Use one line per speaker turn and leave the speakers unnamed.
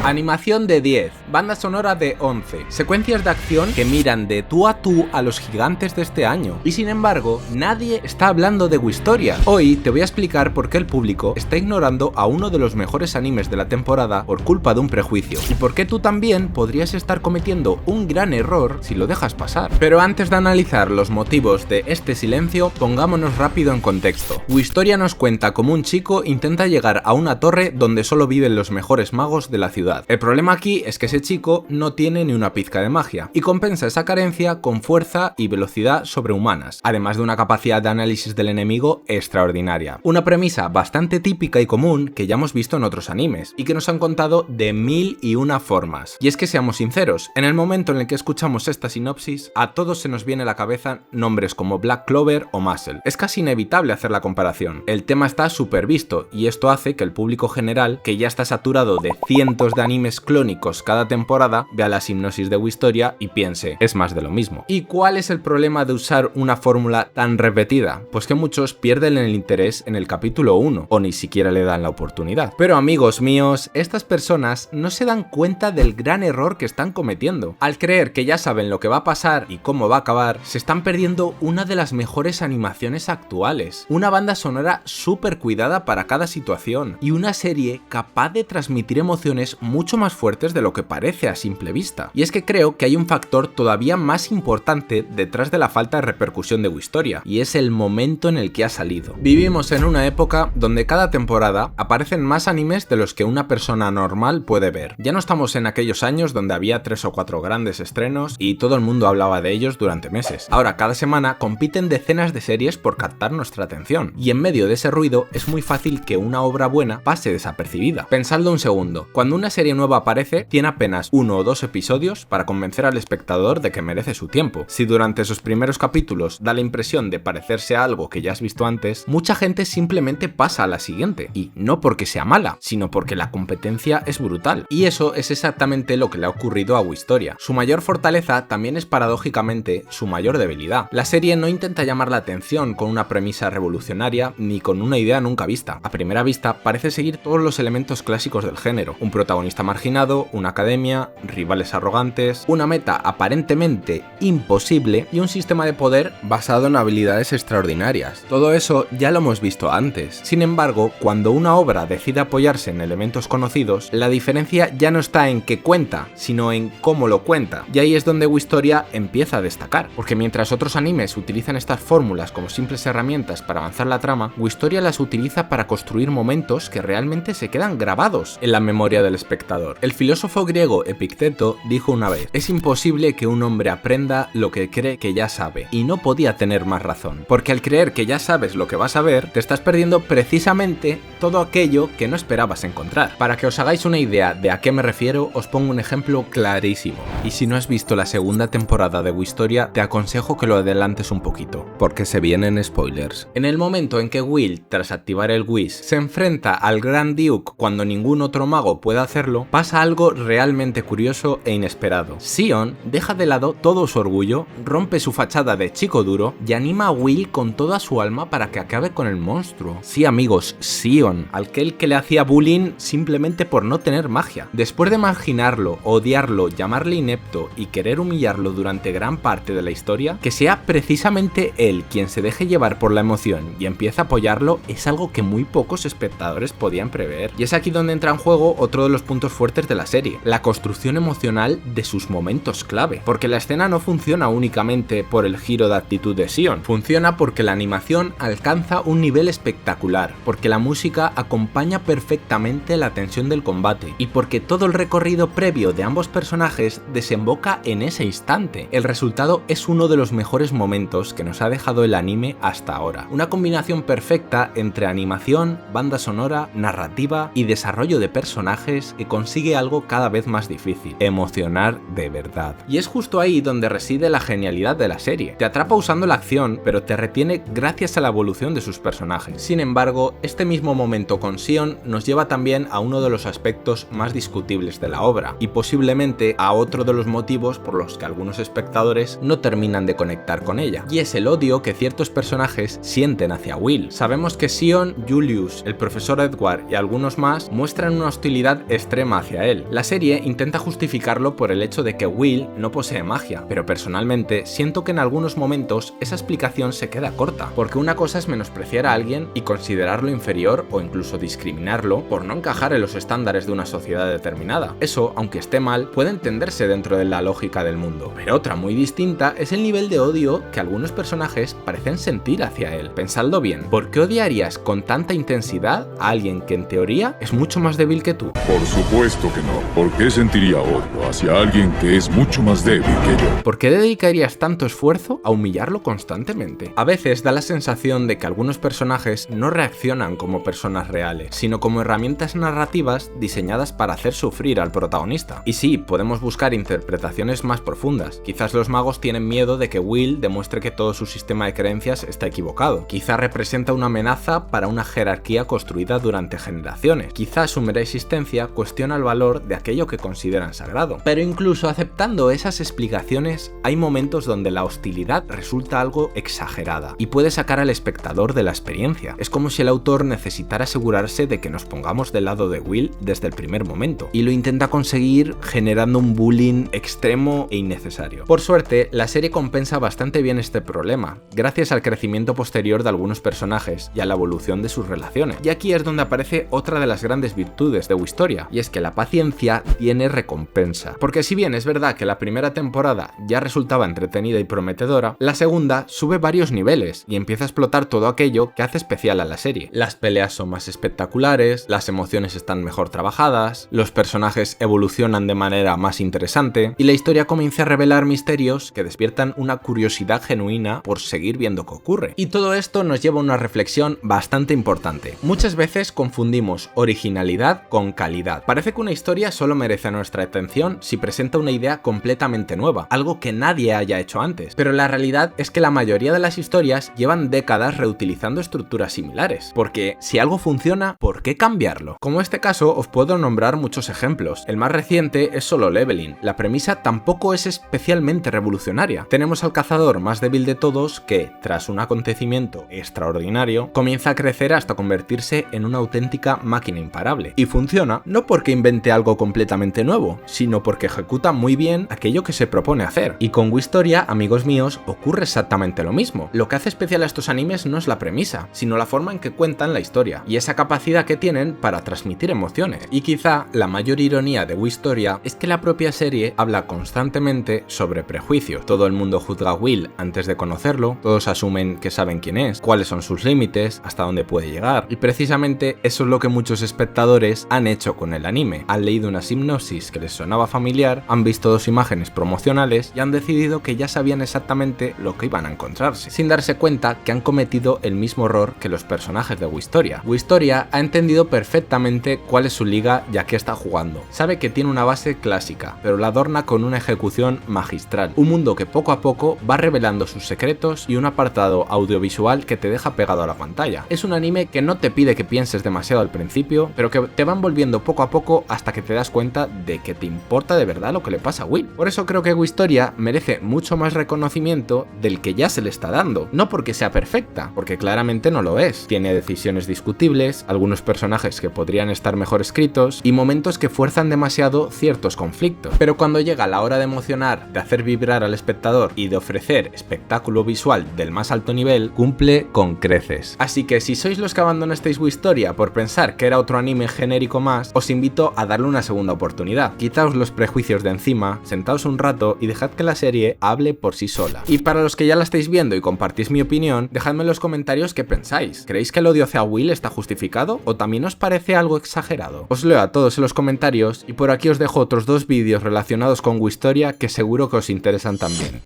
Animación de 10, banda sonora de 11, secuencias de acción que miran de tú a los gigantes de este año. Y sin embargo, nadie está hablando de Wistoria. Hoy te voy a explicar por qué el público está ignorando a uno de los mejores animes de la temporada por culpa de un prejuicio. Y por qué tú también podrías estar cometiendo un gran error si lo dejas pasar. Pero antes de analizar los motivos de este silencio, pongámonos rápido en contexto. Wistoria nos cuenta cómo un chico intenta llegar a una torre donde solo viven los mejores magos de la ciudad. El problema aquí es que ese chico no tiene ni una pizca de magia y compensa esa carencia con fuerza y velocidad sobrehumanas, además de una capacidad de análisis del enemigo extraordinaria. Una premisa bastante típica y común que ya hemos visto en otros animes y que nos han contado de 1001 formas. Y es que seamos sinceros, en el momento en el que escuchamos esta sinopsis, a todos se nos viene a la cabeza nombres como Black Clover o Muscle. Es casi inevitable hacer la comparación. El tema está súper visto y esto hace que el público general, que ya está saturado de cientos de animes clónicos cada temporada, vea la sinopsis de Wistoria y piense, es más de lo mismo. ¿Y cuál es el problema de usar una fórmula tan repetida? Pues que muchos pierden el interés en el capítulo 1 o ni siquiera le dan la oportunidad. Pero amigos míos, estas personas no se dan cuenta del gran error que están cometiendo. Al creer que ya saben lo que va a pasar y cómo va a acabar, se están perdiendo una de las mejores animaciones actuales, una banda sonora súper cuidada para cada situación y una serie capaz de transmitir emociones mucho más fuertes de lo que parece a simple vista. Y es que creo que hay un factor todavía más importante detrás de la falta de repercusión de Wistoria, y es el momento en el que ha salido. Vivimos en una época donde cada temporada aparecen más animes de los que una persona normal puede ver. Ya no estamos en aquellos años donde había 3 o 4 grandes estrenos y todo el mundo hablaba de ellos durante meses. Ahora cada semana compiten decenas de series por captar nuestra atención, y en medio de ese ruido es muy fácil que una obra buena pase desapercibida. Pensadlo un segundo, cuando una serie nueva aparece, tiene apenas 1 o 2 episodios para convencer al espectador de que merece su tiempo. Si durante esos primeros capítulos da la impresión de parecerse a algo que ya has visto antes, mucha gente simplemente pasa a la siguiente, y no porque sea mala, sino porque la competencia es brutal. Y eso es exactamente lo que le ha ocurrido a Wistoria. Su mayor fortaleza también es paradójicamente su mayor debilidad. La serie no intenta llamar la atención con una premisa revolucionaria ni con una idea nunca vista. A primera vista parece seguir todos los elementos clásicos del género: un protagonista marginado, una academia, rivales arrogantes, una meta aparentemente imposible y un sistema de poder basado en habilidades extraordinarias. Todo eso ya lo hemos visto antes. Sin embargo, cuando una obra decide apoyarse en elementos conocidos, la diferencia ya no está en qué cuenta, sino en cómo lo cuenta. Y ahí es donde Wistoria empieza a destacar, porque mientras otros animes utilizan estas fórmulas como simples herramientas para avanzar la trama, Wistoria las utiliza para construir momentos que realmente se quedan grabados en la memoria del espectador. El filósofo griego Epicteto dijo una vez: es imposible que un hombre aprenda lo que cree que ya sabe, y no podía tener más razón, porque al creer que ya sabes lo que vas a ver, te estás perdiendo precisamente todo aquello que no esperabas encontrar. Para que os hagáis una idea de a qué me refiero, os pongo un ejemplo clarísimo. Y si no has visto la segunda temporada de Wistoria, te aconsejo que lo adelantes un poquito, porque se vienen spoilers. En el momento en que Will, tras activar el Whis, se enfrenta al Gran Duke cuando ningún otro mago puede hacerlo, pasa algo realmente curioso e inesperado. Sion deja de lado todo su orgullo, rompe su fachada de chico duro y anima a Will con toda su alma para que acabe con el monstruo. Sí amigos, Sion, aquel que le hacía bullying simplemente por no tener magia. Después de marginarlo, odiarlo, llamarle inepto y querer humillarlo durante gran parte de la historia, que sea precisamente él quien se deje llevar por la emoción y empiece a apoyarlo es algo que muy pocos espectadores podían prever. Y es aquí donde entra en juego otro de los puntos fuertes de la serie, la construcción emocional de sus momentos clave, porque la escena no funciona únicamente por el giro de actitud de Sion, funciona porque la animación alcanza un nivel espectacular, porque la música acompaña perfectamente la tensión del combate y porque todo el recorrido previo de ambos personajes desemboca en ese instante. El resultado es uno de los mejores momentos que nos ha dejado el anime hasta ahora, una combinación perfecta entre animación, banda sonora, narrativa y desarrollo de personajes que consigue algo cada vez más difícil: emocionar de verdad. Y es justo ahí donde reside la genialidad de la serie. Te atrapa usando la acción, pero te retiene gracias a la evolución de sus personajes. Sin embargo, este mismo momento con Sion nos lleva también a uno de los aspectos más discutibles de la obra, y posiblemente a otro de los motivos por los que algunos espectadores no terminan de conectar con ella, y es el odio que ciertos personajes sienten hacia Will. Sabemos que Sion, Julius, el profesor Edward y algunos más muestran una hostilidad extrema extrema hacia él. La serie intenta justificarlo por el hecho de que Will no posee magia, pero personalmente siento que en algunos momentos esa explicación se queda corta, porque una cosa es menospreciar a alguien y considerarlo inferior o incluso discriminarlo por no encajar en los estándares de una sociedad determinada. Eso, aunque esté mal, puede entenderse dentro de la lógica del mundo, pero otra muy distinta es el nivel de odio que algunos personajes parecen sentir hacia él. Pensadlo bien, ¿por qué odiarías con tanta intensidad a alguien que en teoría es mucho más débil que tú?
Por supuesto que no. ¿Por qué sentiría odio hacia alguien que es mucho más débil que yo?
¿Por qué dedicarías tanto esfuerzo a humillarlo constantemente? A veces da la sensación de que algunos personajes no reaccionan como personas reales, sino como herramientas narrativas diseñadas para hacer sufrir al protagonista. Y sí, podemos buscar interpretaciones más profundas. Quizás los magos tienen miedo de que Will demuestre que todo su sistema de creencias está equivocado. Quizá representa una amenaza para una jerarquía construida durante generaciones. Quizá su mera existencia cuestiona el valor de aquello que consideran sagrado. Pero incluso aceptando esas explicaciones, hay momentos donde la hostilidad resulta algo exagerada y puede sacar al espectador de la experiencia. Es como si el autor necesitara asegurarse de que nos pongamos del lado de Will desde el primer momento, y lo intenta conseguir generando un bullying extremo e innecesario. Por suerte, la serie compensa bastante bien este problema, gracias al crecimiento posterior de algunos personajes y a la evolución de sus relaciones. Y aquí es donde aparece otra de las grandes virtudes de Wistoria, y es que la paciencia tiene recompensa. Porque si bien es verdad que la primera temporada ya resultaba entretenida y prometedora, la segunda sube varios niveles y empieza a explotar todo aquello que hace especial a la serie. Las peleas son más espectaculares, las emociones están mejor trabajadas, los personajes evolucionan de manera más interesante y la historia comienza a revelar misterios que despiertan una curiosidad genuina por seguir viendo qué ocurre. Y todo esto nos lleva a una reflexión bastante importante. Muchas veces confundimos originalidad con calidad. Parece que una historia solo merece nuestra atención si presenta una idea completamente nueva, algo que nadie haya hecho antes. Pero la realidad es que la mayoría de las historias llevan décadas reutilizando estructuras similares, porque si algo funciona, ¿por qué cambiarlo? Como este caso, os puedo nombrar muchos ejemplos. El más reciente es Solo Leveling. La premisa tampoco es especialmente revolucionaria. Tenemos al cazador más débil de todos que, tras un acontecimiento extraordinario, comienza a crecer hasta convertirse en una auténtica máquina imparable. Y funciona no porque invente algo completamente nuevo, sino porque ejecuta muy bien aquello que se propone hacer. Y con Wistoria, amigos míos, ocurre exactamente lo mismo. Lo que hace especial a estos animes no es la premisa, sino la forma en que cuentan la historia, y esa capacidad que tienen para transmitir emociones. Y quizá la mayor ironía de Wistoria es que la propia serie habla constantemente sobre prejuicios. Todo el mundo juzga a Will antes de conocerlo, todos asumen que saben quién es, cuáles son sus límites, hasta dónde puede llegar, y precisamente eso es lo que muchos espectadores han hecho con el anime. Han leído una sinopsis que les sonaba familiar, han visto dos imágenes promocionales y han decidido que ya sabían exactamente lo que iban a encontrarse, sin darse cuenta que han cometido el mismo error que los personajes de Wistoria. Wistoria ha entendido perfectamente cuál es su liga y a qué está jugando. Sabe que tiene una base clásica, pero la adorna con una ejecución magistral. Un mundo que poco a poco va revelando sus secretos y un apartado audiovisual que te deja pegado a la pantalla. Es un anime que no te pide que pienses demasiado al principio, pero que te va envolviendo poco a poco hasta que te das cuenta de que te importa de verdad lo que le pasa a Will. Por eso creo que Wistoria merece mucho más reconocimiento del que ya se le está dando. No porque sea perfecta, porque claramente no lo es. Tiene decisiones discutibles, algunos personajes que podrían estar mejor escritos y momentos que fuerzan demasiado ciertos conflictos. Pero cuando llega la hora de emocionar, de hacer vibrar al espectador y de ofrecer espectáculo visual del más alto nivel, cumple con creces. Así que si sois los que abandonasteis Wistoria por pensar que era otro anime genérico más, os invito a darle una segunda oportunidad. Quitaos los prejuicios de encima, sentaos un rato y dejad que la serie hable por sí sola. Y para los que ya la estáis viendo y compartís mi opinión, dejadme en los comentarios qué pensáis. ¿Creéis que el odio hacia Will está justificado o también os parece algo exagerado? Os leo a todos en los comentarios y por aquí os dejo otros dos vídeos relacionados con Wistoria que seguro que os interesan también.